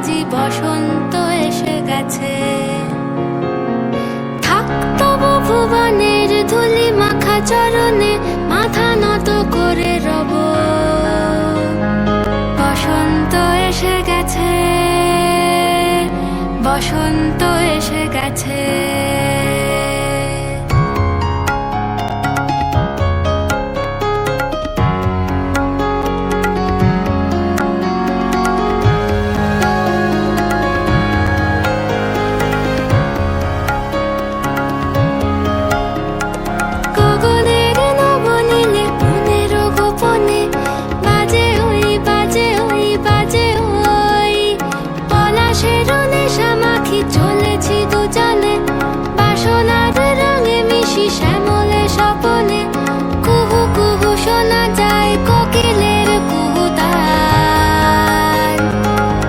আজি বসন্ত এসে গেছে। থাক তবু ভুবনের ধুলি মাখা চরণে মাথা নত করে রব। বসন্ত এসে গেছে, বসন্ত এসে গেছে। চলেছি দুজনে বাসনার রঙে মিশি শ্যামলে স্বপনে। কুহু কুহু শোনা যায় কোকিলের কুহুতান।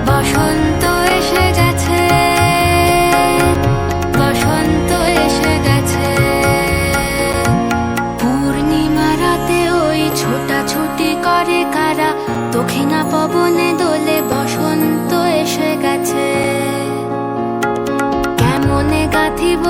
বসন্ত এসে গেছে, বসন্ত এসে গেছে। পূর্ণিমা রাতে ওই ছোটাছুটি করে কারা, দক্ষিণা পবনে দোলে বসন্ত এসে গেছে। মনে গাঁথিব